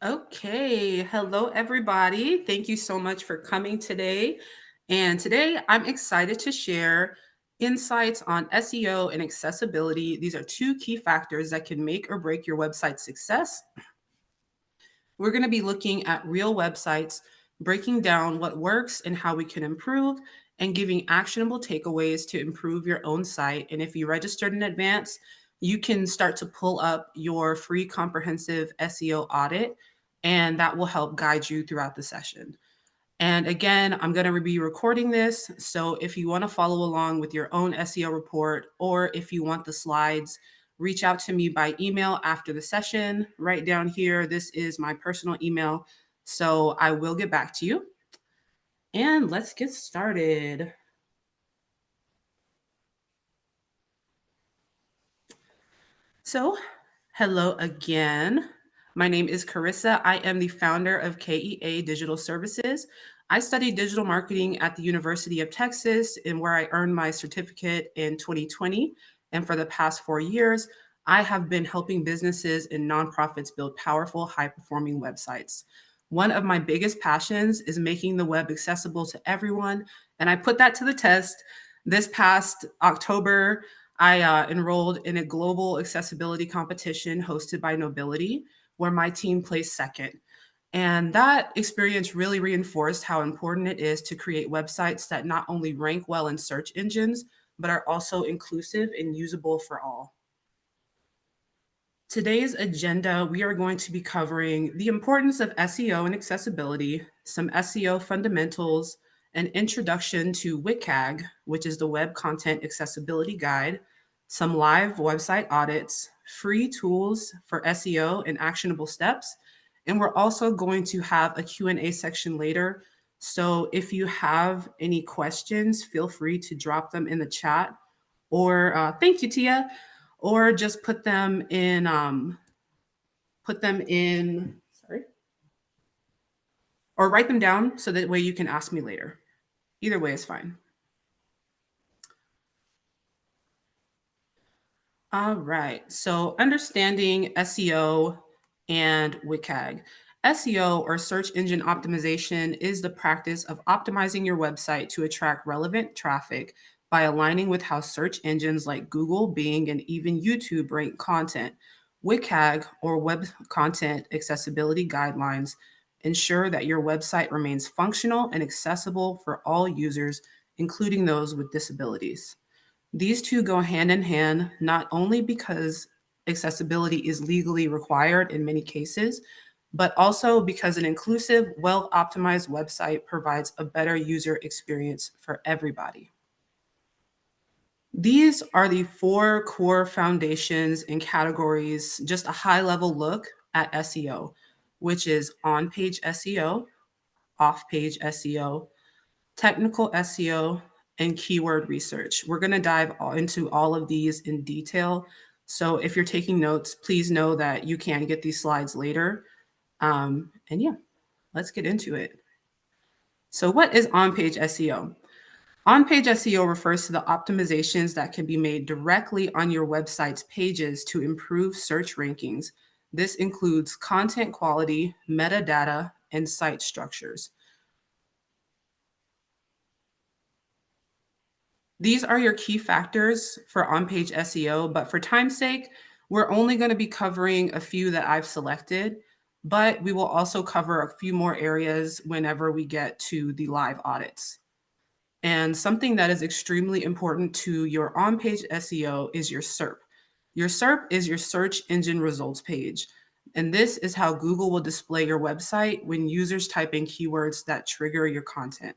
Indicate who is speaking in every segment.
Speaker 1: Okay, hello everybody. Thank you so much for coming today. And today I'm excited to share insights on SEO and accessibility. These are two key factors that can make or break your website's success. We're going to be looking at real websites, breaking down what works and how we can improve, and giving actionable takeaways to improve your own site. And if you registered in advance, you can start to pull up your free comprehensive SEO audit, and that will help guide you throughout the session. And again, I'm going to be recording this. So if you want to follow along with your own SEO report, or if you want the slides, reach out to me by email after the session. Right down here, this is my personal email. So I will get back to you. And let's get started. So, hello again. My name is Karissa. I am the founder of KEA Digital Services. I studied digital marketing at the University of Texas, and where I earned my certificate in 2020. And for the past 4 years, I have been helping businesses and nonprofits build powerful, high performing websites. One of my biggest passions is making the web accessible to everyone. And I put that to the test this past October. I enrolled in a global accessibility competition hosted by Nobility, where my team placed second. And that experience really reinforced how important it is to create websites that not only rank well in search engines, but are also inclusive and usable for all. Today's agenda, we are going to be covering the importance of SEO and accessibility, some SEO fundamentals, an introduction to WCAG, which is the Web Content Accessibility Guide, some live website audits, free tools for SEO and actionable steps, and we're also going to have a Q&A section later. So if you have any questions, feel free to drop them in the chat, or thank you, Tia, or just put them in, sorry, or write them down so that way you can ask me later. Either way is fine. All right. So understanding SEO and WCAG. SEO, or search engine optimization, is the practice of optimizing your website to attract relevant traffic by aligning with how search engines like Google, Bing, and even YouTube rank content. WCAG, or Web Content Accessibility Guidelines, ensure that your website remains functional and accessible for all users, including those with disabilities. These two go hand in hand, not only because accessibility is legally required in many cases, but also because an inclusive, well optimized website provides a better user experience for everybody. These are the four core foundations and categories, just a high level look at SEO, which is on page SEO, off page SEO, technical SEO, and keyword research. We're going to dive into all of these in detail. So if you're taking notes, please know that you can get these slides later. And yeah, let's get into it. So, what is on page SEO? On page SEO refers to the optimizations that can be made directly on your website's pages to improve search rankings. This includes content quality, metadata, and site structures. These are your key factors for on-page SEO, but for time's sake, we're only going to be covering a few that I've selected, but we will also cover a few more areas whenever we get to the live audits. And something that is extremely important to your on-page SEO is your SERP. Your SERP is your search engine results page. And this is how Google will display your website when users type in keywords that trigger your content.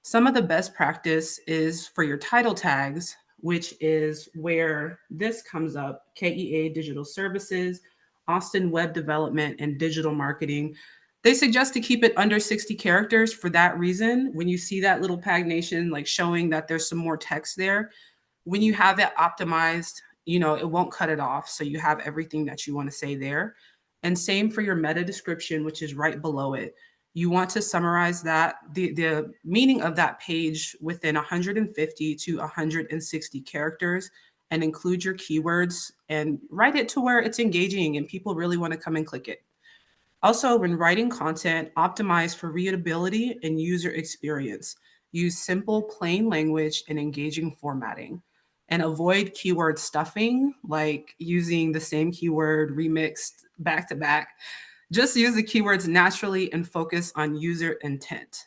Speaker 1: Some of the best practice is for your title tags, which is where this comes up: KEA Digital Services, Austin Web Development, and Digital Marketing. They suggest to keep it under 60 characters for that reason. When you see that little pagination, like showing that there's some more text there, when you have it optimized, it won't cut it off. So you have everything that you want to say there. And same for your meta description, which is right below it. You want to summarize that, the meaning of that page within 150 to 160 characters, and include your keywords and write it to where it's engaging and people really want to come and click it. Also, when writing content, optimize for readability and user experience. Use simple, plain language and engaging formatting. And avoid keyword stuffing, like using the same keyword remixed back to back. Just use the keywords naturally and focus on user intent.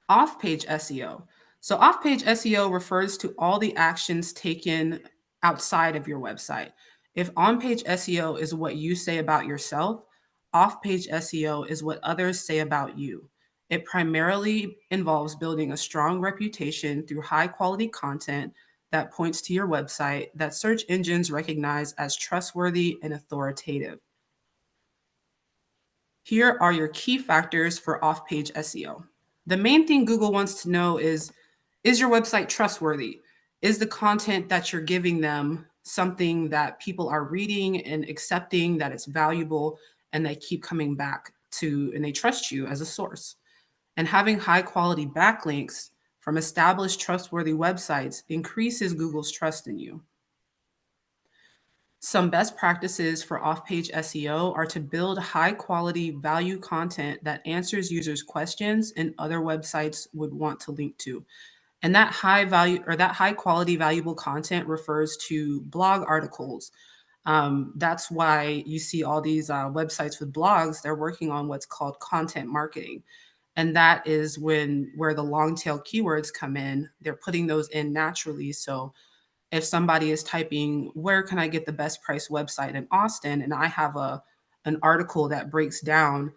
Speaker 1: Off-page SEO. So off-page SEO refers to all the actions taken outside of your website. If on-page SEO is what you say about yourself, off-page SEO is what others say about you. It primarily involves building a strong reputation through high-quality content that points to your website that search engines recognize as trustworthy and authoritative. Here are your key factors for off-page SEO. The main thing Google wants to know is your website trustworthy? Is the content that you're giving them something that people are reading and accepting, that it's valuable, and they keep coming back to and they trust you as a source? And having high quality backlinks from established trustworthy websites increases Google's trust in you. Some best practices for off page SEO are to build high quality value content that answers users' questions and other websites would want to link to. And that high value or that high quality valuable content refers to blog articles. That's why you see all these websites with blogs, they're working on what's called content marketing. And that is where the long tail keywords come in. They're putting those in naturally. So if somebody is typing where can I get the best price website in Austin, and I have a an article that breaks down,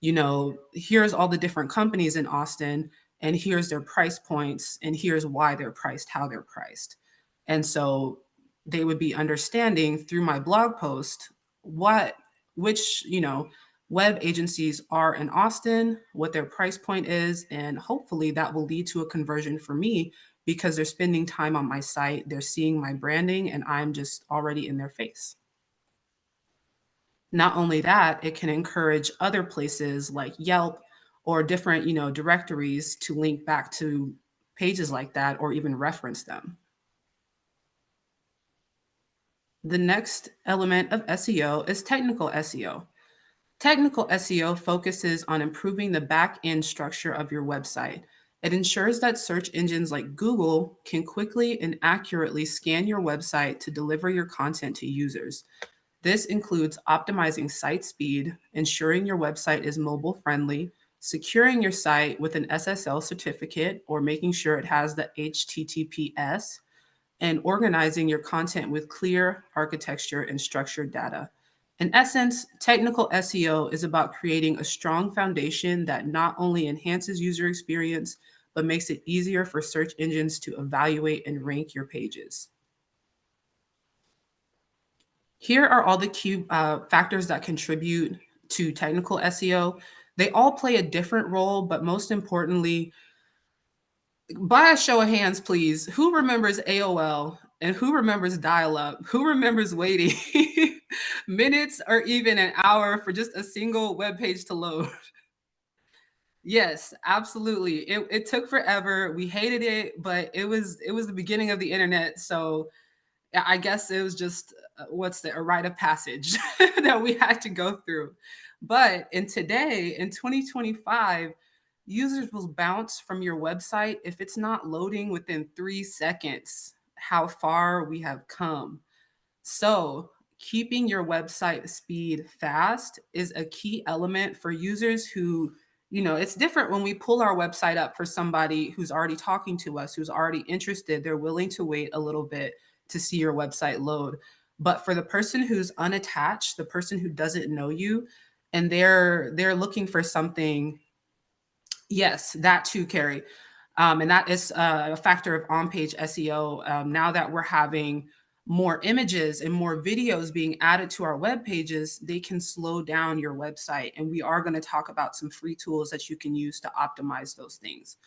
Speaker 1: here's all the different companies in Austin and here's their price points and here's why they're priced how they're priced. And so they would be understanding through my blog post what which web agencies are in Austin, what their price point is, and hopefully that will lead to a conversion for me because they're spending time on my site, they're seeing my branding, and I'm just already in their face. Not only that, it can encourage other places like Yelp or different, directories to link back to pages like that or even reference them. The next element of SEO is technical SEO. Technical SEO focuses on improving the back end structure of your website. It ensures that search engines like Google can quickly and accurately scan your website to deliver your content to users. This includes optimizing site speed, ensuring your website is mobile friendly, securing your site with an SSL certificate or making sure it has the HTTPS, and organizing your content with clear architecture and structured data. In essence, technical SEO is about creating a strong foundation that not only enhances user experience, but makes it easier for search engines to evaluate and rank your pages. Here are all the key factors that contribute to technical SEO. They all play a different role, but most importantly, by a show of hands, please, who remembers AOL and who remembers dial up? Who remembers waiting minutes or even an hour for just a single web page to load? Yes, absolutely. It took forever. We hated it, but it was the beginning of the internet. So I guess it was just what's the a rite of passage that we had to go through. But in 2025, users will bounce from your website if it's not loading within 3 seconds. How far we have come. So, keeping your website speed fast is a key element for users who, it's different when we pull our website up for somebody who's already talking to us, who's already interested. They're willing to wait a little bit to see your website load. But for the person who's unattached, the person who doesn't know you, and they're looking for something. Yes, that too, Carrie. And that is a factor of on-page SEO. Now that we're having more images and more videos being added to our web pages, they can slow down your website. And we are going to talk about some free tools that you can use to optimize those things.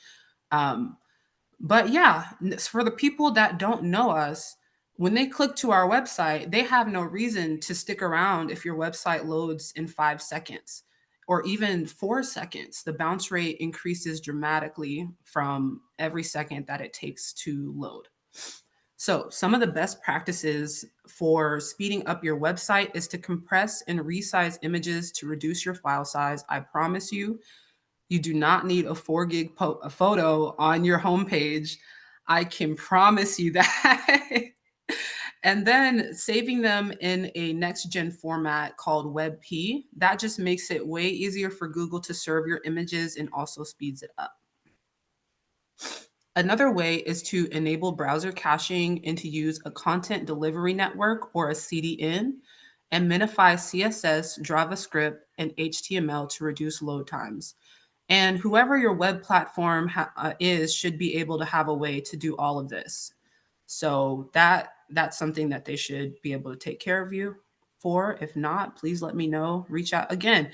Speaker 1: Um, but yeah, for the people that don't know us, when they click to our website, they have no reason to stick around if your website loads in 5 seconds or even 4 seconds. The bounce rate increases dramatically from every second that it takes to load. So, some of the best practices for speeding up your website is to compress and resize images to reduce your file size. I promise you, you do not need a 4 gig a photo on your homepage. I can promise you that. And then saving them in a next gen format called WebP, that just makes it way easier for Google to serve your images and also speeds it up. Another way is to enable browser caching and to use a content delivery network or a CDN and minify CSS, JavaScript, and HTML to reduce load times. And whoever your web platform is should be able to have a way to do all of this. So that's something that they should be able to take care of you for. If not, please let me know. Reach out again.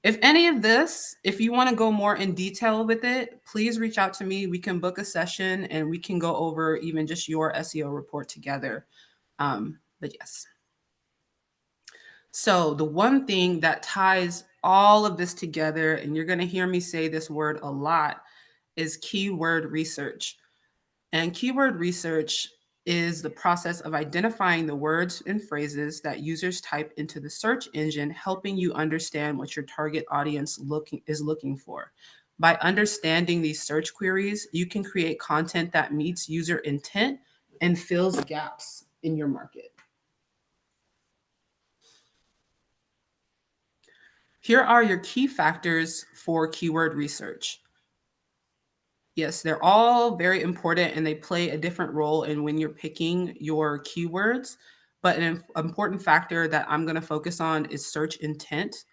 Speaker 1: If any of this, if you want to go more in detail with it, please reach out to me. We can book a session and we can go over even just your SEO report together. But yes. So the one thing that ties all of this together, and you're going to hear me say this word a lot, is keyword research. And keyword research is the process of identifying the words and phrases that users type into the search engine, helping you understand what your target audience is looking for. By understanding these search queries, you can create content that meets user intent and fills gaps in your market. Here are your key factors for keyword research. Yes, they're all very important and they play a different role in when you're picking your keywords. But an important factor that I'm going to focus on is search intent.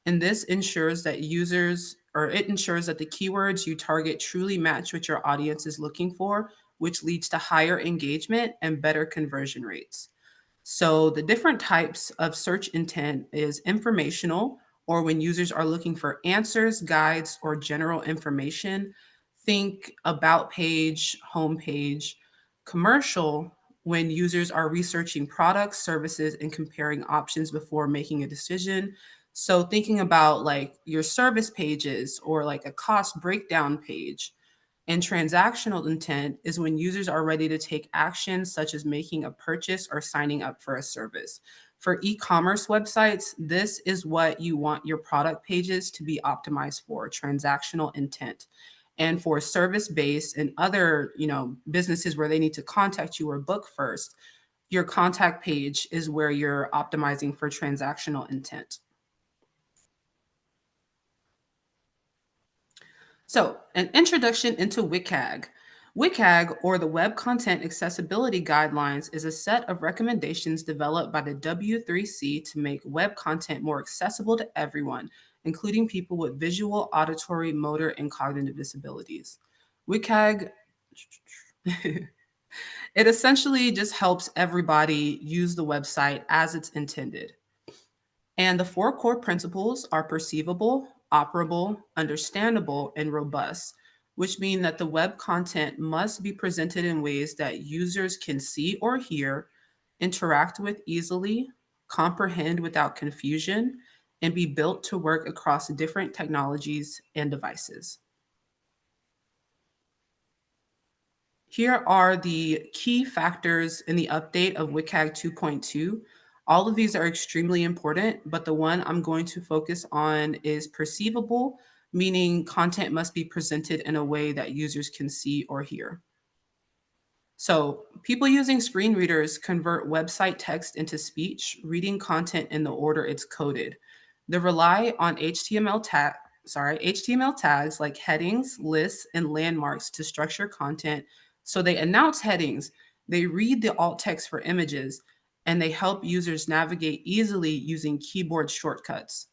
Speaker 1: And this ensures that it ensures that the keywords you target truly match what your audience is looking for, which leads to higher engagement and better conversion rates. So the different types of search intent is informational, or when users are looking for answers, guides, or general information. Think about page, homepage. Commercial, when users are researching products, services, and comparing options before making a decision. So thinking about like your service pages or like a cost breakdown page. And transactional intent is when users are ready to take action, such as making a purchase or signing up for a service. For e commerce websites, this is what you want your product pages to be optimized for, transactional intent. And for service based and other businesses where they need to contact you or book first, your contact page is where you're optimizing for transactional intent. So, an introduction into WCAG. WCAG, or the Web Content Accessibility Guidelines, is a set of recommendations developed by the W3C to make web content more accessible to everyone, including people with visual, auditory, motor, and cognitive disabilities. WCAG, it essentially just helps everybody use the website as it's intended. And the 4 core principles are perceivable, operable, understandable, and robust, which mean that the web content must be presented in ways that users can see or hear, interact with easily, comprehend without confusion, and be built to work across different technologies and devices. Here are the key factors in the update of WCAG 2.2. All of these are extremely important, but the one I'm going to focus on is perceivable, meaning content must be presented in a way that users can see or hear. So, people using screen readers convert website text into speech, reading content in the order it's coded. They rely on HTML tags like headings, lists, and landmarks to structure content. So they announce headings, they read the alt text for images, and they help users navigate easily using keyboard shortcuts.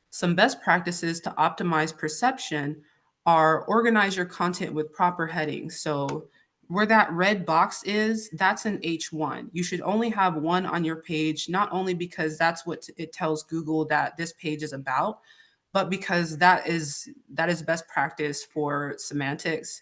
Speaker 1: Some best practices to optimize perception are organize your content with proper headings. So where that red box is, that's an H1. You should only have one on your page, not only because that's what it tells Google that this page is about, but because that is best practice for semantics.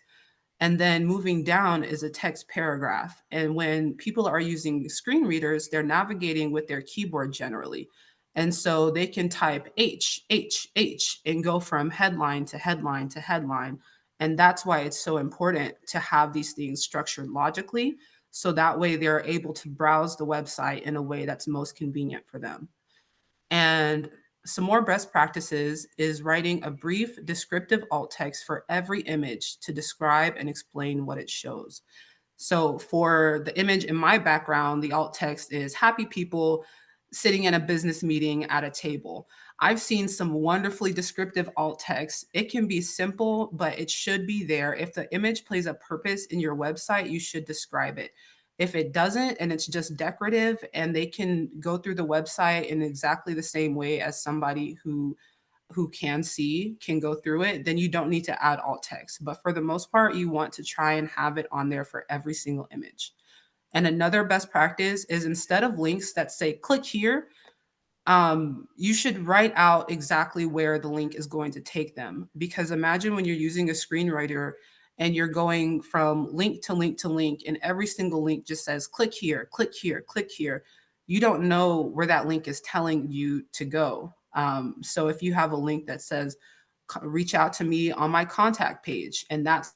Speaker 1: And then moving down is a text paragraph. And when people are using screen readers, they're navigating with their keyboard generally. And so they can type H, H, H, and go from headline to headline to headline. And that's why it's so important to have these things structured logically So that way they're able to browse the website in a way that's most convenient for them. And some more best practices is writing a brief descriptive alt text for every image to describe and explain what it shows. So for the image in my background, the alt text is happy people sitting in a business meeting at a table. I've seen some wonderfully descriptive alt text. It can be simple, but it should be there. If the image plays a purpose in your website, you should describe it. If it doesn't and it's just decorative and they can go through the website in exactly the same way as somebody who can see can go through it, then you don't need to add alt text. But for the most part, you want to try and have it on there for every single image. And another best practice is instead of links that say click here, you should write out exactly where the link is going to take them. Because imagine when you're using a screenwriter and you're going from link to link to link, and every single link just says click here, click here, click here. You don't know where that link is telling you to go. So if you have a link that says, reach out to me on my contact page, and that's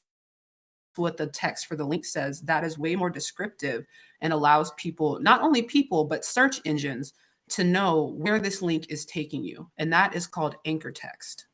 Speaker 1: what the text for the link says, that is way more descriptive and allows people, not only people, but search engines to know where this link is taking you. And that is called anchor text.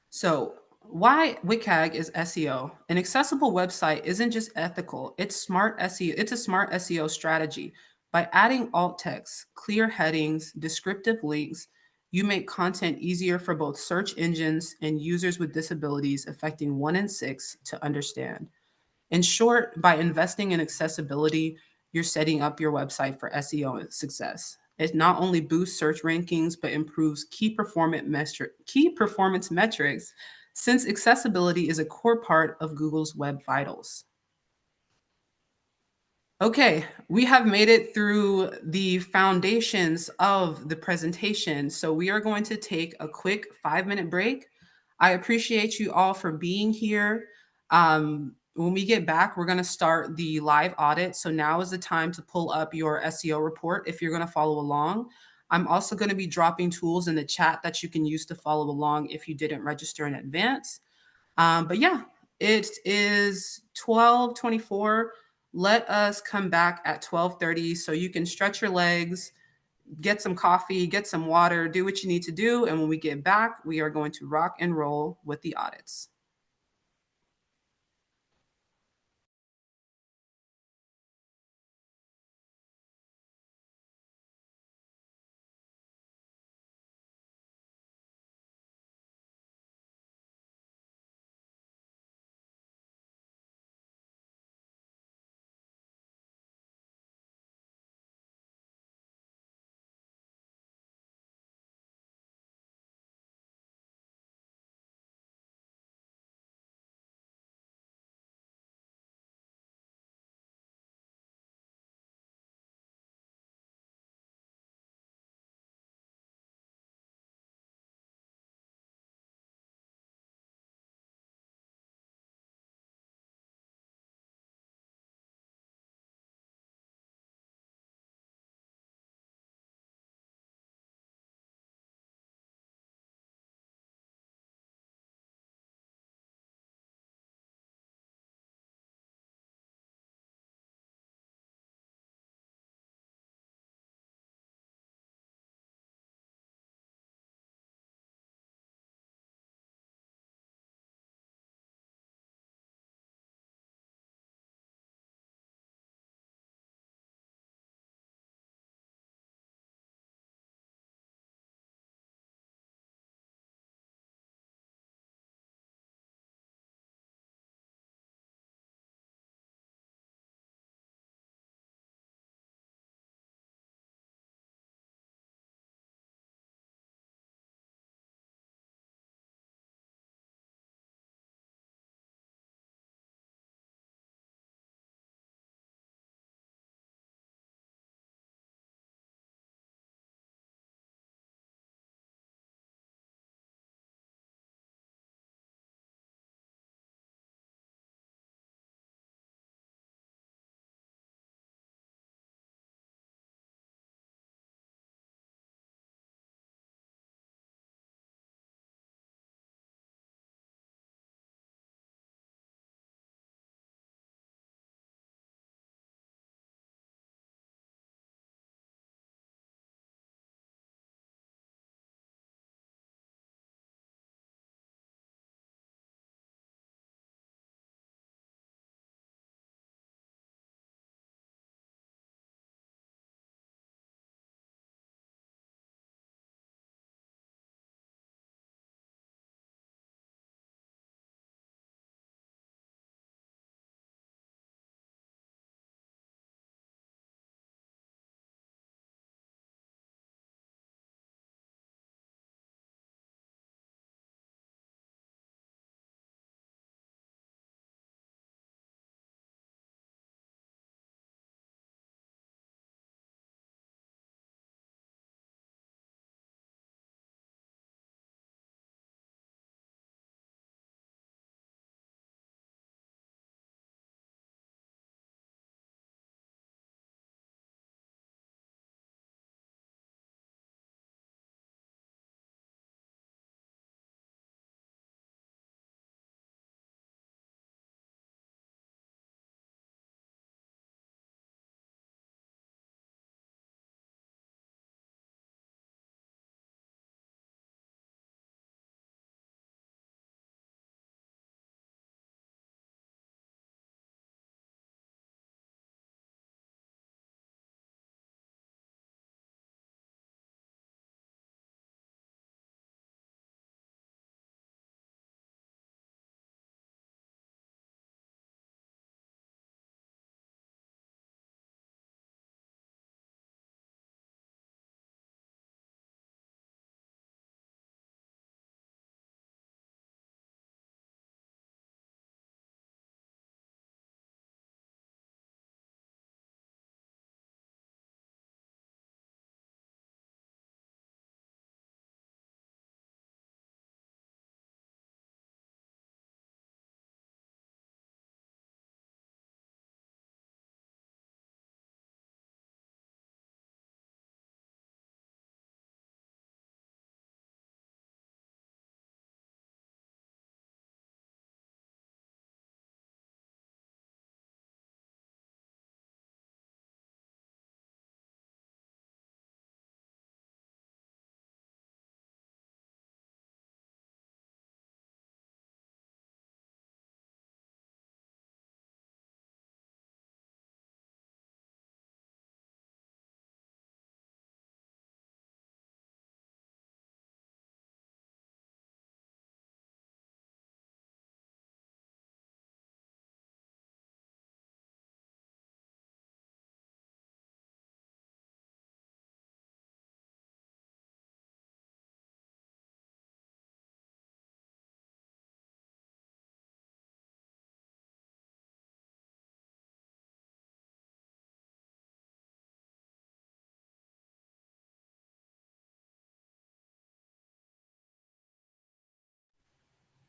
Speaker 1: So, why WCAG is SEO? An accessible website isn't just ethical, it's smart SEO. It's a smart SEO strategy. By adding alt text, clear headings, descriptive links, you make content easier for both search engines and users with disabilities affecting 1 in 6 to understand. In short, by investing in accessibility, you're setting up your website for SEO success. It not only boosts search rankings, but improves key performance metrics since accessibility is a core part of Google's Web Vitals. Okay, we have made it through the foundations of the presentation. So we are going to take a quick 5-minute break. I appreciate you all for being here. When we get back, we're going to start the live audit. So now is the time to pull up your SEO report if you're going to follow along. I'm also going to be dropping tools in the chat that you can use to follow along if you didn't register in advance. But yeah, it is 12:24. Let us come back at 12:30 so you can stretch your legs, get some coffee, get some water, do what you need to do. And when we get back, we are going to rock and roll with the audits.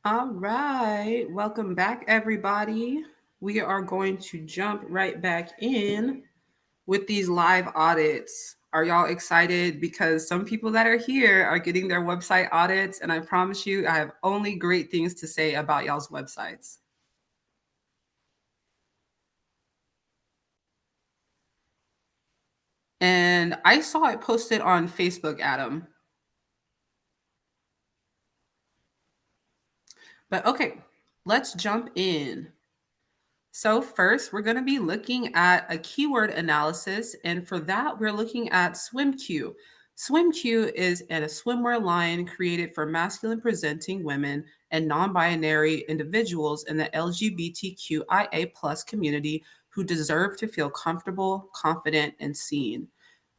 Speaker 1: All right. Welcome back, everybody. We are going to jump right back in with these live audits. Are y'all excited? Because some people that are here are getting their website audits, and I promise you, I have only great things to say about y'all's websites. And I saw it posted on Facebook, Adam. But okay, let's jump in. So first, we're going to be looking at a keyword analysis, and for that, we're looking at SwimQ. SwimQ is a swimwear line created for masculine presenting women and non-binary individuals in the LGBTQIA plus community who deserve to feel comfortable, confident, and seen.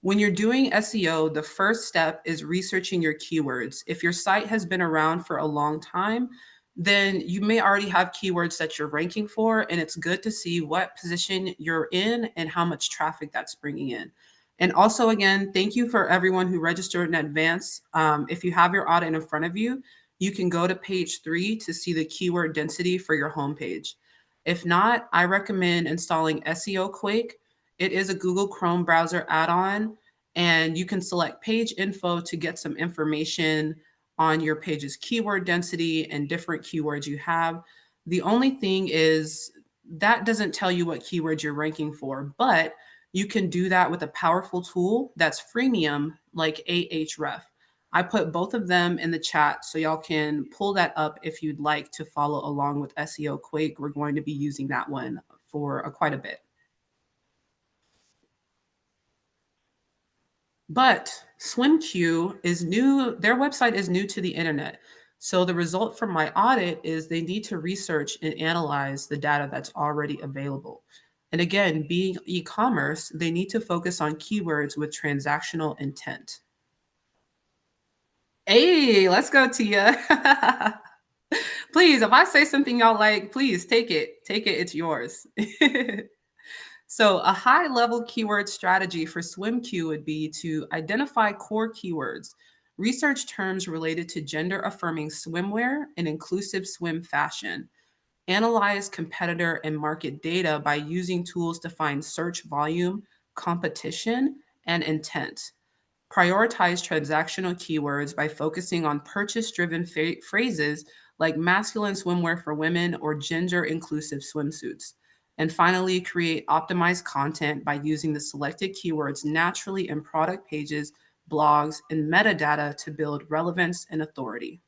Speaker 1: When you're doing SEO, the first step is researching your keywords. If your site has been around for a long time, then you may already have keywords that you're ranking for, and it's good to see what position you're in and how much traffic that's bringing in. And also, again, thank you for everyone who registered in advance. If you have your audit in front of you, you can go to page 3 to see the keyword density for your homepage. If not, I recommend installing SEO Quake. It is a Google Chrome browser add-on, and you can select page info to get some information on your page's keyword density and different keywords you have. The only thing is that doesn't tell you what keywords you're ranking for, but you can do that with a powerful tool that's freemium like Ahref. I put both of them in the chat so y'all can pull that up if you'd like to follow along with SEO Quake. We're going to be using that one for quite a bit. But SwimQ is new, their website is new to the internet. So the result from my audit is they need to research and analyze the data that's already available. And again, being e-commerce, they need to focus on keywords with transactional intent. Hey, let's go, Tia. Please, if I say something y'all like, please take it. Take it, it's yours. So, a high level keyword strategy for SwimQ would be to identify core keywords, research terms related to gender affirming swimwear and inclusive swim fashion, analyze competitor and market data by using tools to find search volume, competition, and intent. Prioritize transactional keywords by focusing on purchase driven phrases like masculine swimwear for women or gender inclusive swimsuits. And finally, create optimized content by using the selected keywords naturally in product pages, blogs, and metadata to build relevance and authority.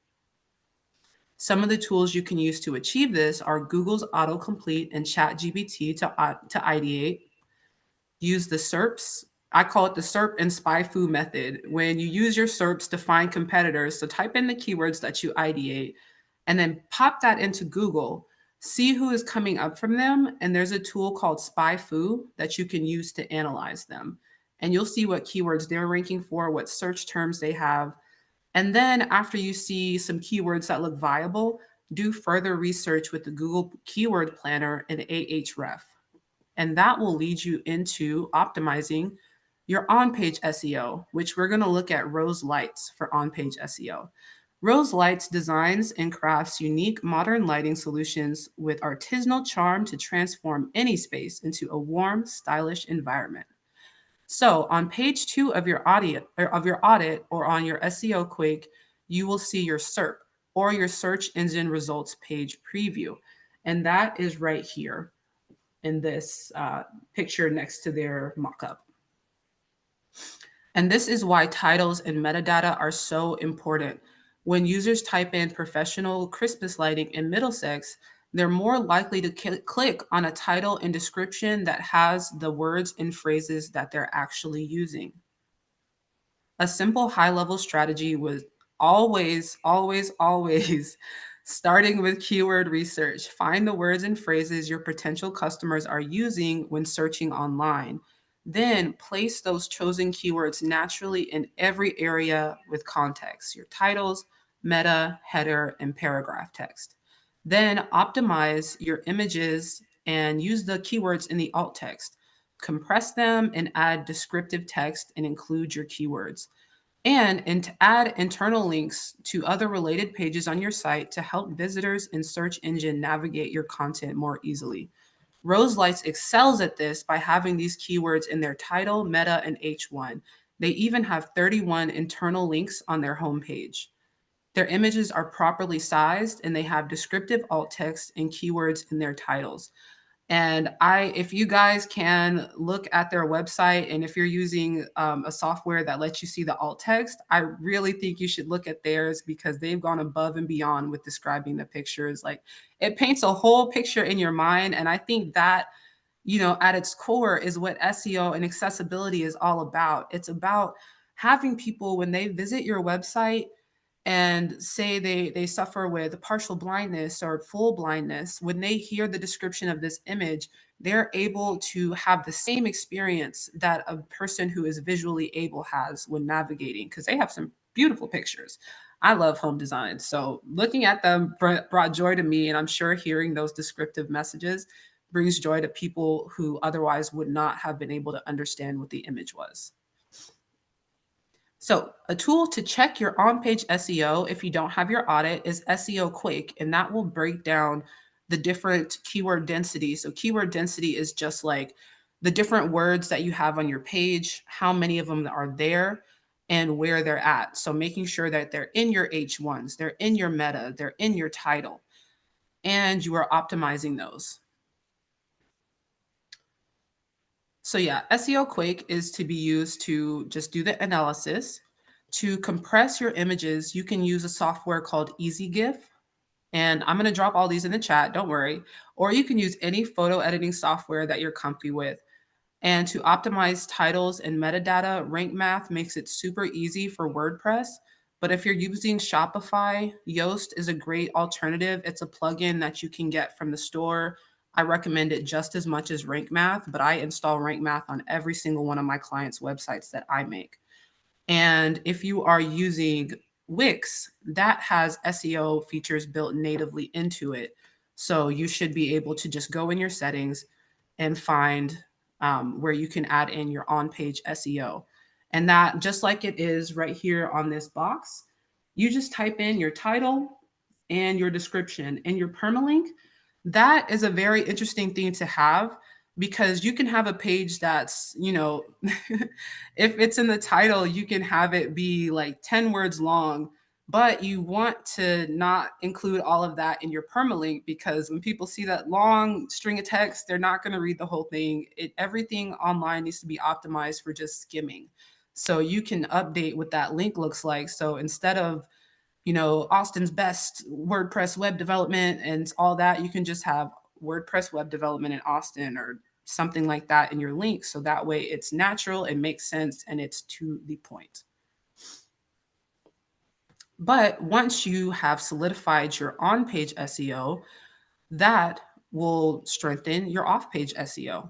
Speaker 1: Some of the tools you can use to achieve this are Google's autocomplete and ChatGPT to ideate. Use the SERPs. I call it the SERP and SpyFu method. When you use your SERPs to find competitors, so type in the keywords that you ideate and then pop that into Google, see who is coming up from them. And there's a tool called SpyFu that you can use to analyze them. And you'll see what keywords they're ranking for, what search terms they have. And then after you see some keywords that look viable, do further research with the Google Keyword Planner and Ahref. And that will lead you into optimizing your on page SEO, which we're going to look at Rose Lights for on page SEO. Rose Lights designs and crafts unique modern lighting solutions with artisanal charm to transform any space into a warm, stylish environment. So on page 2 of your audit or on your SEO Quake, you will see your SERP or your search engine results page preview. And that is right here in this picture next to their mockup. And this is why titles and metadata are so important. When users type in professional Christmas lighting in Middlesex, they're more likely to click on a title and description that has the words and phrases that they're actually using. A simple high level strategy was always starting with keyword research. Find the words and phrases your potential customers are using when searching online. Then place those chosen keywords naturally in every area with context, your titles, meta, header, and paragraph text. Then optimize your images and use the keywords in the alt text. Compress them and add descriptive text and include your keywords. and to add internal links to other related pages on your site to help visitors and search engine navigate your content more easily. Roselights excels at this by having these keywords in their title, meta, and H1. They even have 31 internal links on their homepage. Their images are properly sized and they have descriptive alt text and keywords in their titles. And if you guys can look at their website, and if you're using a software that lets you see the alt text, I really think you should look at theirs because they've gone above and beyond with describing the pictures. Like it paints a whole picture in your mind. And I think that, at its core is what SEO and accessibility is all about. It's about having people, when they visit your website, and say they suffer with partial blindness or full blindness, when they hear the description of this image, they're able to have the same experience that a person who is visually able has when navigating, because they have some beautiful pictures. I love home design, so looking at them brought joy to me, and I'm sure hearing those descriptive messages brings joy to people who otherwise would not have been able to understand what the image was. So, a tool to check your on page SEO if you don't have your audit is SEO Quake, and that will break down the different keyword density. So, keyword density is just like the different words that you have on your page, how many of them are there, and where they're at. So, making sure that they're in your H1s, they're in your meta, they're in your title, and you are optimizing those. So yeah, SEO Quake is to be used to just do the analysis. To compress your images, you can use a software called EasyGIF. And I'm going to drop all these in the chat, don't worry. Or you can use any photo editing software that you're comfy with. And to optimize titles and metadata, Rank Math makes it super easy for WordPress. But if you're using Shopify, Yoast is a great alternative. It's a plugin that you can get from the store. I recommend it just as much as Rank Math, but I install Rank Math on every single one of my clients' websites that I make. And if you are using Wix, that has SEO features built natively into it. So you should be able to just go in your settings and find where you can add in your on page SEO. And that, just like it is right here on this box, you just type in your title and your description and your permalink. That is a very interesting thing to have, because you can have a page that's, if it's in the title, you can have it be like 10 words long, but you want to not include all of that in your permalink, because when people see that long string of text, they're not going to read the whole thing. Everything online needs to be optimized for just skimming. So you can update what that link looks like. So instead of, Austin's best WordPress web development and all that, you can just have WordPress web development in Austin or something like that in your link. So that way it's natural, it makes sense, and it's to the point. But once you have solidified your on page SEO, that will strengthen your off page SEO.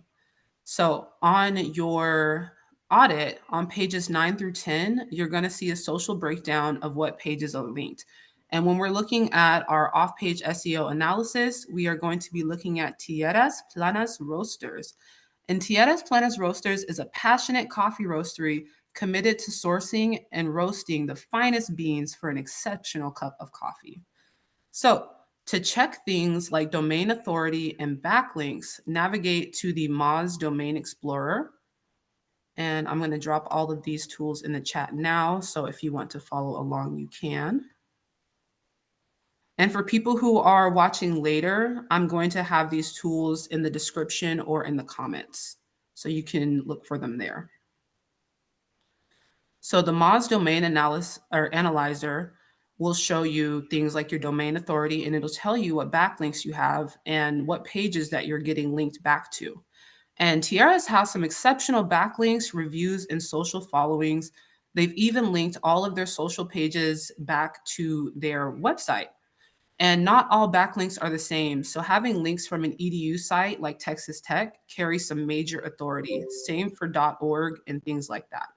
Speaker 1: So on your audit, on pages 9 through 10, you're going to see a social breakdown of what pages are linked. And when we're looking at our off page SEO analysis, we are going to be looking at Tierras Planas Roasters. And Tierras Planas Roasters is a passionate coffee roastery committed to sourcing and roasting the finest beans for an exceptional cup of coffee. So, to check things like domain authority and backlinks, navigate to the Moz Domain Explorer. And I'm going to drop all of these tools in the chat now. So if you want to follow along, you can. And for people who are watching later, I'm going to have these tools in the description or in the comments, so you can look for them there. So the Moz Domain Analyzer will show you things like your domain authority, and it'll tell you what backlinks you have and what pages that you're getting linked back to. And Tierras has some exceptional backlinks, reviews, and social followings. They've even linked all of their social pages back to their website. And not all backlinks are the same. So having links from an EDU site like Texas Tech carries some major authority. Same for .org and things like that.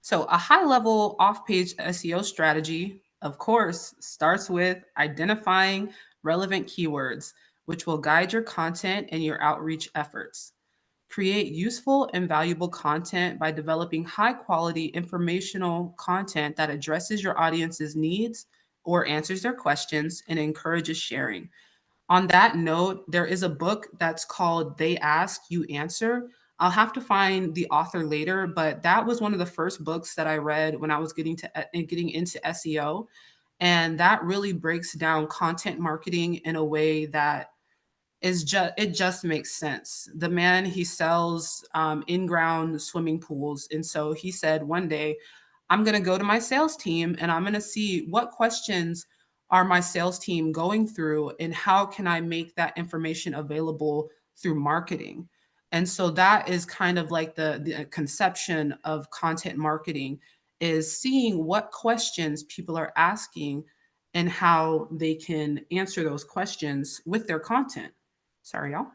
Speaker 1: So a high-level off-page SEO strategy, of course, starts with identifying relevant keywords, which will guide your content and your outreach efforts. Create useful and valuable content by developing high quality informational content that addresses your audience's needs or answers their questions and encourages sharing. On that note, there is a book that's called They Ask, You Answer. I'll have to find the author later, but that was one of the first books that I read when I was getting into SEO. And that really breaks down content marketing in a way that is just it just makes sense. The man, he sells in-ground swimming pools, and so he said one day, I'm going to go to my sales team and I'm going to see what questions are my sales team going through and how can I make that information available through marketing. And so that is kind of like the conception of content marketing, is seeing what questions people are asking and how they can answer those questions with their content. Sorry, y'all.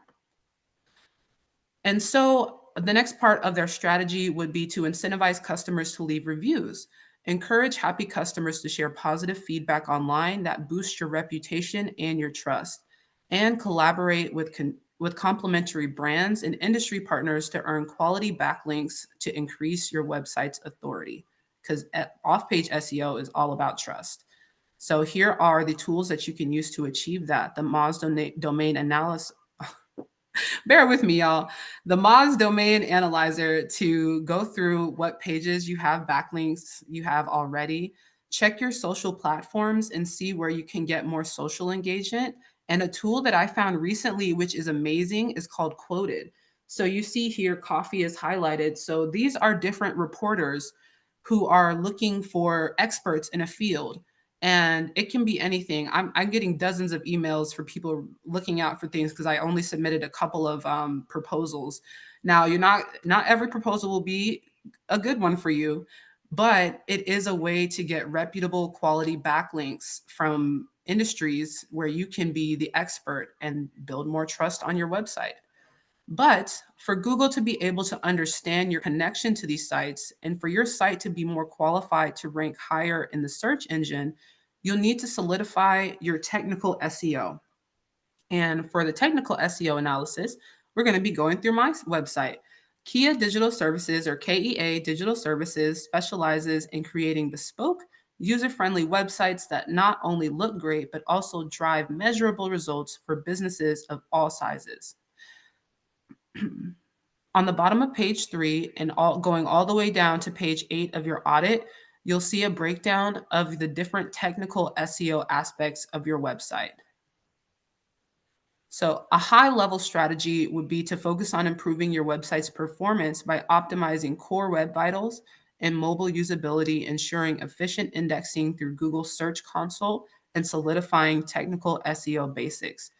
Speaker 1: And so the next part of their strategy would be to incentivize customers to leave reviews. Encourage happy customers to share positive feedback online that boosts your reputation and your trust. And collaborate with complementary brands and industry partners to earn quality backlinks to increase your website's authority. Because off page SEO is all about trust. So here are the tools that you can use to achieve that. The Moz domain analysis. Bear with me, y'all. The Moz domain analyzer to go through what pages you have backlinks you have already. Check your social platforms and see where you can get more social engagement. And a tool that I found recently, which is amazing, is called Quoted. So you see here, coffee is highlighted. So these are different reporters who are looking for experts in a field, and it can be anything. I'm getting dozens of emails for people looking out for things because I only submitted a couple of proposals. Now, not every proposal will be a good one for you, but it is a way to get reputable quality backlinks from industries where you can be the expert and build more trust on your website. But for Google to be able to understand your connection to these sites and for your site to be more qualified to rank higher in the search engine, you'll need to solidify your technical SEO. And for the technical SEO analysis, we're going to be going through my website. Kia Digital Services, or KEA Digital Services, specializes in creating bespoke, user-friendly websites that not only look great, but also drive measurable results for businesses of all sizes. On the bottom of page 3 and going all the way down to page 8 of your audit, you'll see a breakdown of the different technical SEO aspects of your website. So a high-level strategy would be to focus on improving your website's performance by optimizing core web vitals and mobile usability, ensuring efficient indexing through Google Search Console, and solidifying technical SEO basics.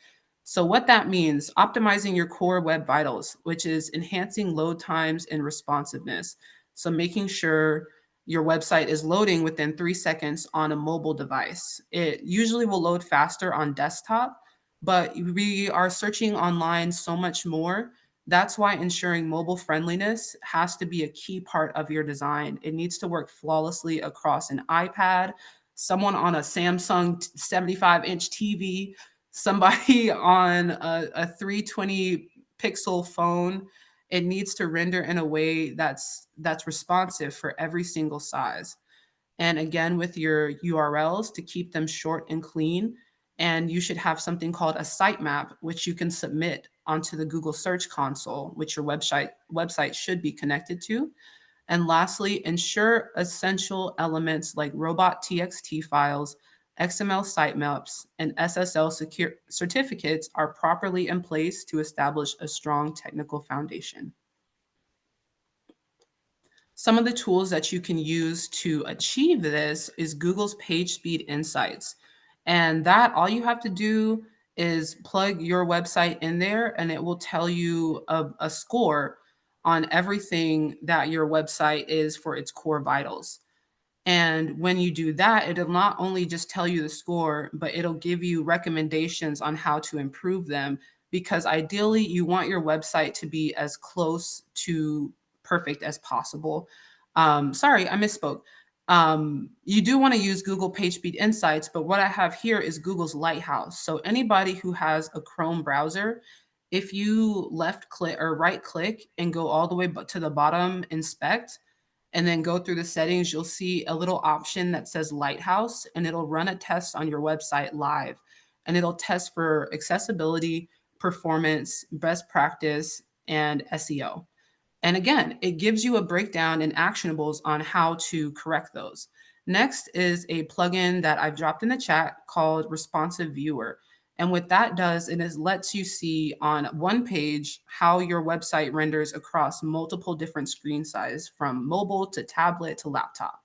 Speaker 1: So what that means, optimizing your core web vitals, which is enhancing load times and responsiveness. So making sure your website is loading within 3 seconds on a mobile device. It usually will load faster on desktop, but we are searching online so much more. That's why ensuring mobile friendliness has to be a key part of your design. It needs to work flawlessly across an iPad, someone on a Samsung 75-inch TV, somebody on a 320 pixel phone. It needs to render in a way that's responsive for every single size. And again, with your URLs, to keep them short and clean. And you should have something called a sitemap, which you can submit onto the Google Search Console, which your website should be connected to. And lastly, ensure essential elements like robot.txt files, XML sitemaps, and SSL certificates are properly in place to establish a strong technical foundation. Some of the tools that you can use to achieve this is Google's Page Speed Insights. And that, all you have to do is plug your website in there and it will tell you a score on everything that your website is for its core vitals. And when you do that, it'll not only just tell you the score, but it'll give you recommendations on how to improve them. Because ideally, you want your website to be as close to perfect as possible. Sorry, I misspoke. You do want to use Google PageSpeed Insights, but what I have here is Google's Lighthouse. So anybody who has a Chrome browser, If you left click or right click and go all the way to the bottom, inspect, and then go through the settings, you'll see a little option that says Lighthouse, and it'll run a test on your website live. And it'll test for accessibility, performance, best practice, and SEO. And again, it gives you a breakdown and actionables on how to correct those. Next is a plugin that I've dropped in the chat called Responsive Viewer. And what that does is lets you see on one page how your website renders across multiple different screen sizes from mobile to tablet to laptop.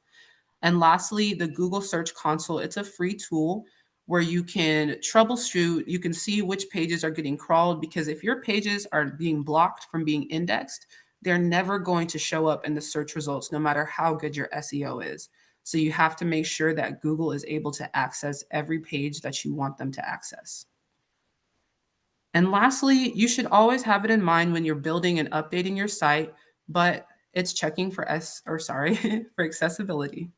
Speaker 1: And lastly, the Google Search Console. It's a free tool where you can troubleshoot, you can see which pages are getting crawled, because if your pages are being blocked from being indexed, they're never going to show up in the search results, no matter how good your SEO is. So you have to make sure that Google is able to access every page that you want them to access. And lastly, you should always have it in mind when you're building and updating your site, but it's checking for for accessibility.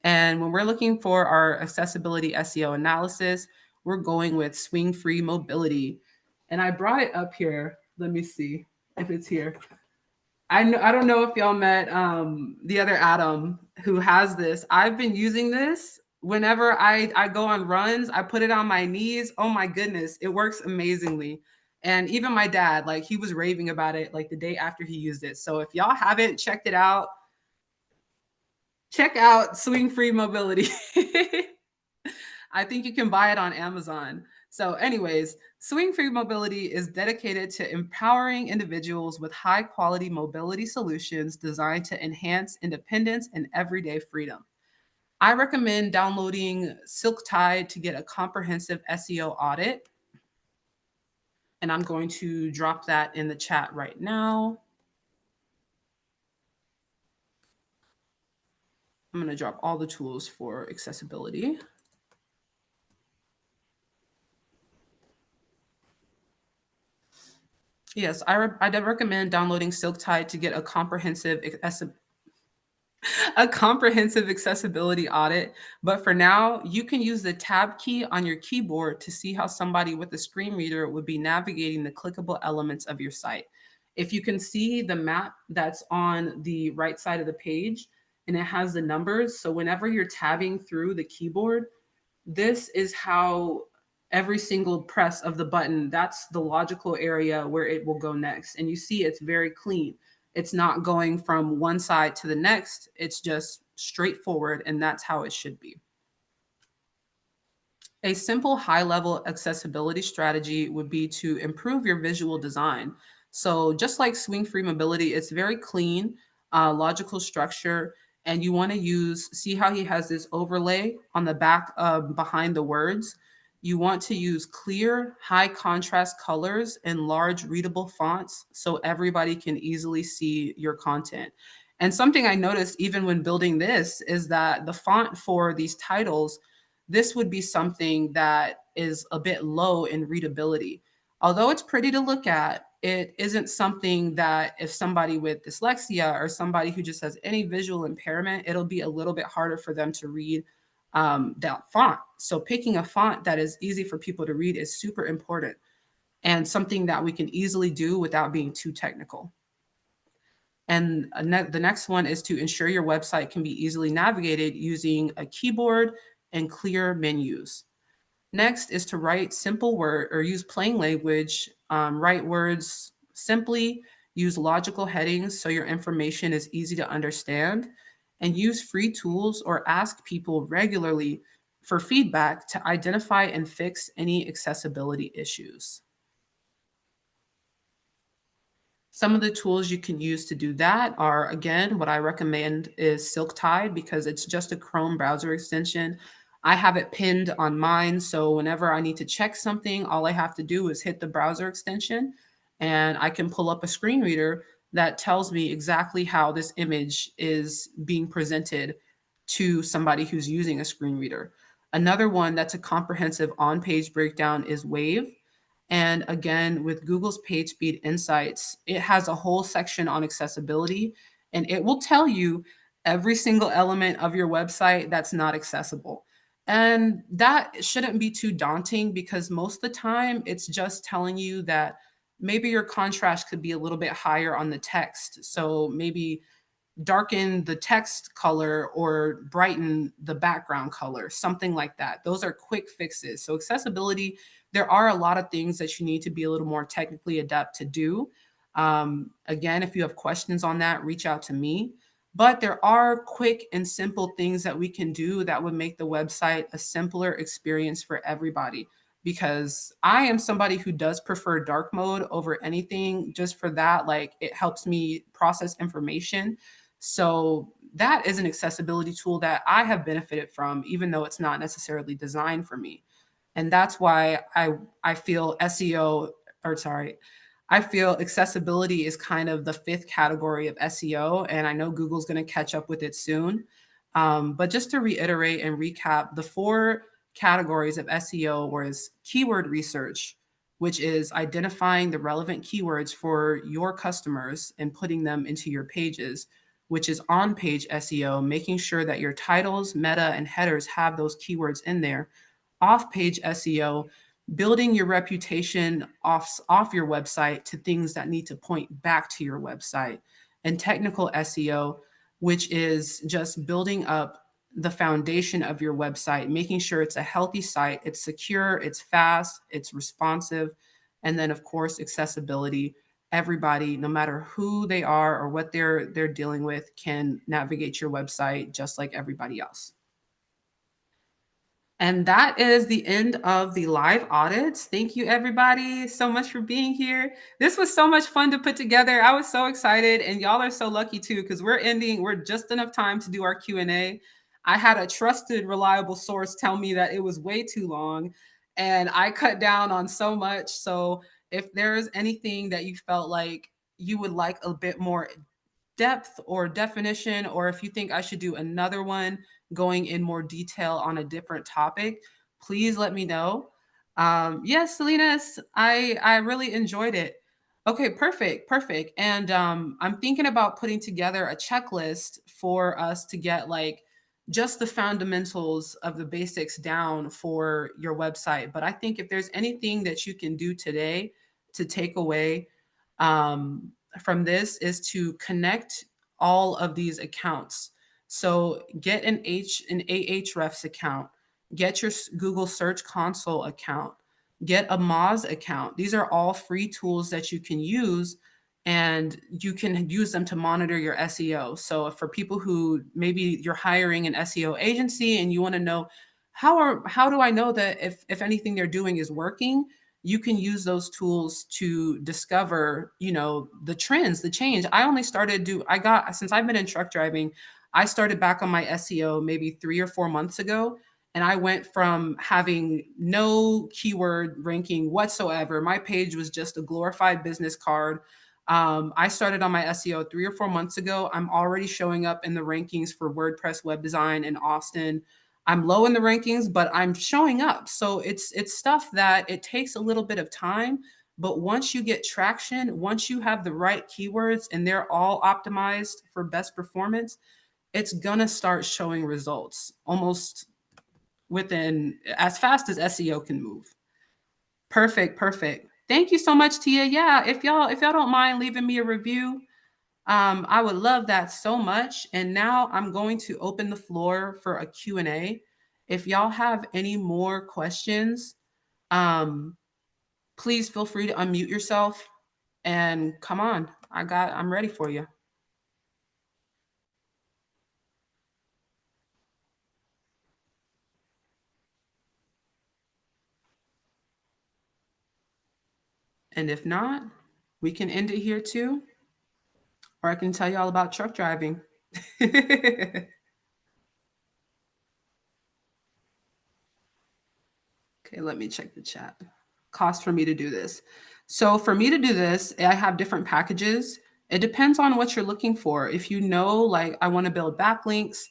Speaker 1: And when we're looking for our accessibility SEO analysis, we're going with swing free mobility. And I brought it up here. Let me see if it's here. I don't know if y'all met the other Adam who has this. I've been using this whenever I go on runs. I put it on my knees. Oh my goodness, it works amazingly. And even my dad, like, he was raving about it like the day after he used it. So if y'all haven't checked it out, check out Swing Free Mobility. I think you can buy it on Amazon. So, anyways, Swing Free Mobility is dedicated to empowering individuals with high quality mobility solutions designed to enhance independence and everyday freedom. I recommend downloading Silk Tide to get a comprehensive SEO audit. And I'm going to drop that in the chat right now. I'm going to drop all the tools for accessibility. Yes, I recommend downloading Silk Tide to get a comprehensive accessibility audit. But for now, you can use the tab key on your keyboard to see how somebody with a screen reader would be navigating the clickable elements of your site. If you can see the map that's on the right side of the page, and it has the numbers. So whenever you're tabbing through the keyboard, this is how every single press of the button, that's the logical area where it will go next. And you see it's very clean. It's not going from one side to the next. It's just straightforward, and that's how it should be. A simple high-level accessibility strategy would be to improve your visual design. So just like Swing Free Mobility, it's very clean, logical structure, and you want to see how he has this overlay on the back behind the words. You want to use clear, high contrast colors and large readable fonts so everybody can easily see your content. And something I noticed even when building this is that the font for these titles, this would be something that is a bit low in readability. Although it's pretty to look at, it isn't something that if somebody with dyslexia or somebody who just has any visual impairment, it'll be a little bit harder for them to read that font. So picking a font that is easy for people to read is super important, and something that we can easily do without being too technical. And the next one is to ensure your website can be easily navigated using a keyboard and clear menus. Next is to write simple word or use plain language, write words simply, use logical headings so your information is easy to understand, and use free tools or ask people regularly for feedback to identify and fix any accessibility issues. Some of the tools you can use to do that are, again, what I recommend is Silk Tide because it's just a Chrome browser extension. I have it pinned on mine, so whenever I need to check something, all I have to do is hit the browser extension, and I can pull up a screen reader that tells me exactly how this image is being presented to somebody who's using a screen reader. Another one that's a comprehensive on-page breakdown is Wave. And again, with Google's PageSpeed Insights, it has a whole section on accessibility, and it will tell you every single element of your website that's not accessible. And that shouldn't be too daunting because most of the time it's just telling you that maybe your contrast could be a little bit higher on the text. So maybe darken the text color or brighten the background color, something like that. Those are quick fixes. So accessibility, there are a lot of things that you need to be a little more technically adept to do. Again, if you have questions on that, reach out to me. But there are quick and simple things that we can do that would make the website a simpler experience for everybody. Because I am somebody who does prefer dark mode over anything, just for that, like it helps me process information. So that is an accessibility tool that I have benefited from, even though it's not necessarily designed for me. And that's why I feel SEO, or sorry, I feel accessibility is kind of the fifth category of SEO, and I know Google's going to catch up with it soon. But just to reiterate and recap, the four categories of SEO was keyword research, which is identifying the relevant keywords for your customers and putting them into your pages, which is on-page SEO, making sure that your titles, meta, and headers have those keywords in there. Off-page SEO, building your reputation off your website to things that need to point back to your website. And technical SEO, which is just building up the foundation of your website, making sure it's a healthy site, it's secure, it's fast, it's responsive. And then, of course, accessibility. Everybody, no matter who they are or what they're dealing with, can navigate your website just like everybody else. And that is the end of the live audits. Thank you, everybody, so much for being here. This was so much fun to put together. I was so excited, and y'all are so lucky too, because we're just enough time to do our Q&A. I had a trusted, reliable source tell me that it was way too long, and I cut down on so much. So if there's anything that you felt like you would like a bit more depth or definition, or if you think I should do another one going in more detail on a different topic, please let me know. Yes, Salinas, I really enjoyed it. Okay, perfect, perfect. And I'm thinking about putting together a checklist for us to get like just the fundamentals of the basics down for your website. But I think if there's anything that you can do today to take away from this is to connect all of these accounts. So get an Ahrefs account, get your Google Search Console account, get a Moz account. These are all free tools that you can use, and you can use them to monitor your SEO. So for people who maybe you're hiring an SEO agency and you want to know how do I know that if anything they're doing is working, you can use those tools to discover, the trends, the change. Since I've been in truck driving, I started back on my SEO maybe 3 or 4 months ago. And I went from having no keyword ranking whatsoever. My page was just a glorified business card. I started on my SEO 3 or 4 months ago. I'm already showing up in the rankings for WordPress web design in Austin. I'm low in the rankings, but I'm showing up. So it's stuff that it takes a little bit of time, but once you get traction, once you have the right keywords and they're all optimized for best performance, it's gonna start showing results almost within as fast as SEO can move. Perfect, perfect. Thank you so much, Tia. Yeah, if y'all don't mind leaving me a review, I would love that so much. And now I'm going to open the floor for a Q&A. If y'all have any more questions, um, please feel free to unmute yourself and come on. I'm ready for you. And if not, we can end it here too, or I can tell you all about truck driving. Okay, let me check the chat. Cost for me to do this. So for me to do this, I have different packages. It depends on what you're looking for. If you know, like I want to build backlinks,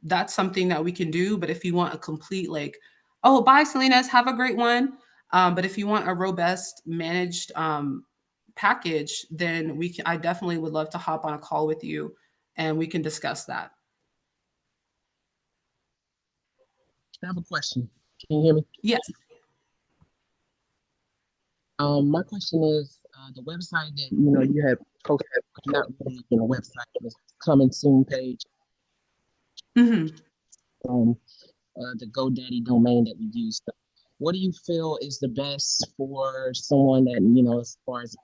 Speaker 1: that's something that we can do. But if you want a complete like, oh, bye, Salinas, have a great one. But if you want a robust managed package, then I definitely would love to hop on a call with you and we can discuss that.
Speaker 2: I have a question. Can you hear me?
Speaker 1: Yes.
Speaker 2: My question is, the website that you had posted, not really a website, was coming soon page,
Speaker 1: Mhm.
Speaker 2: um, the GoDaddy domain that we use. So what do you feel is the best for someone that as far as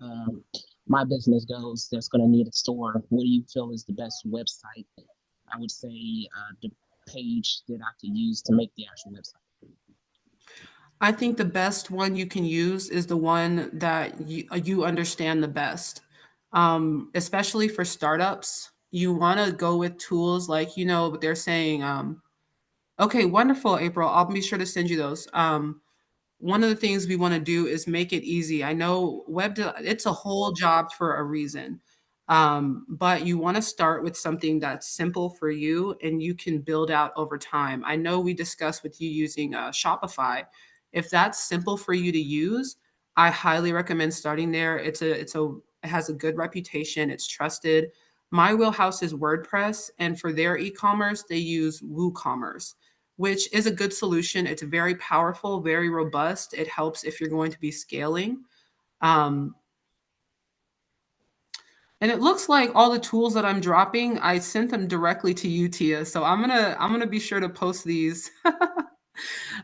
Speaker 2: my business goes, that's going to need a store? What do you feel is the best website? I would say the page that I could use to make the actual website.
Speaker 1: I think the best one you can use is the one that you understand the best. Especially for startups, you want to go with tools like, they're saying, okay, wonderful, April. I'll be sure to send you those. One of the things we want to do is make it easy. I know it's a whole job for a reason. But you want to start with something that's simple for you and you can build out over time. I know we discussed with you using Shopify. If that's simple for you to use, I highly recommend starting there. It has a good reputation. It's trusted. My wheelhouse is WordPress, and for their e-commerce, they use WooCommerce, which is a good solution. It's very powerful, very robust. It helps if you're going to be scaling. Um, and it looks like all the tools that I'm dropping, I sent them directly to you, Tia. So I'm gonna be sure to post these.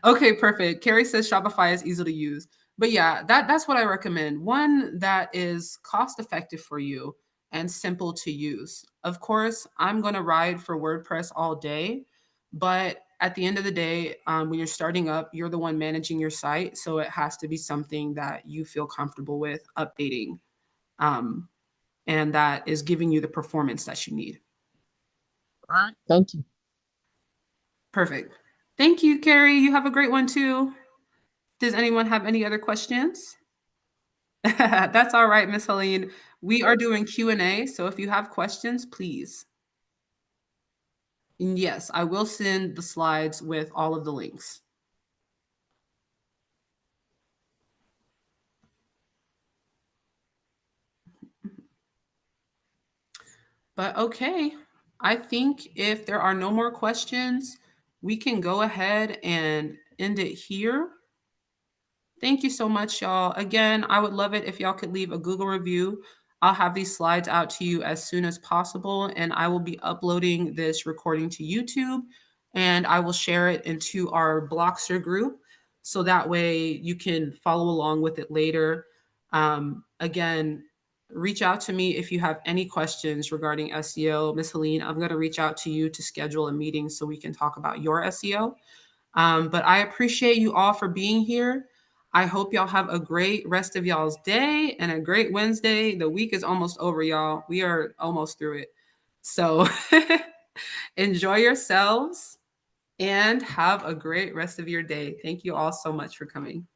Speaker 1: Okay, perfect. Carrie says Shopify is easy to use. But yeah, that's what I recommend. One that is cost effective for you and simple to use. Of course, I'm gonna ride for WordPress all day, but at the end of the day, when you're starting up, you're the one managing your site, so it has to be something that you feel comfortable with updating, um, and that is giving you the performance that you need.
Speaker 2: All right, thank you.
Speaker 1: Perfect. Thank you, Carrie. You have a great one too. Does anyone have any other questions? That's all right, Miss Helene. We are doing Q&A, so if you have questions, please. And yes, I will send the slides with all of the links. But okay, I think if there are no more questions, we can go ahead and end it here. Thank you so much, y'all. Again, I would love it if y'all could leave a Google review. I'll have these slides out to you as soon as possible, and I will be uploading this recording to YouTube, and I will share it into our Blockster group so that way you can follow along with it later. Again, reach out to me if you have any questions regarding SEO. Miss Helene, I'm going to reach out to you to schedule a meeting so we can talk about your SEO. But I appreciate you all for being here. I hope y'all have a great rest of y'all's day and a great Wednesday. The week is almost over, y'all. We are almost through it. So enjoy yourselves and have a great rest of your day. Thank you all so much for coming.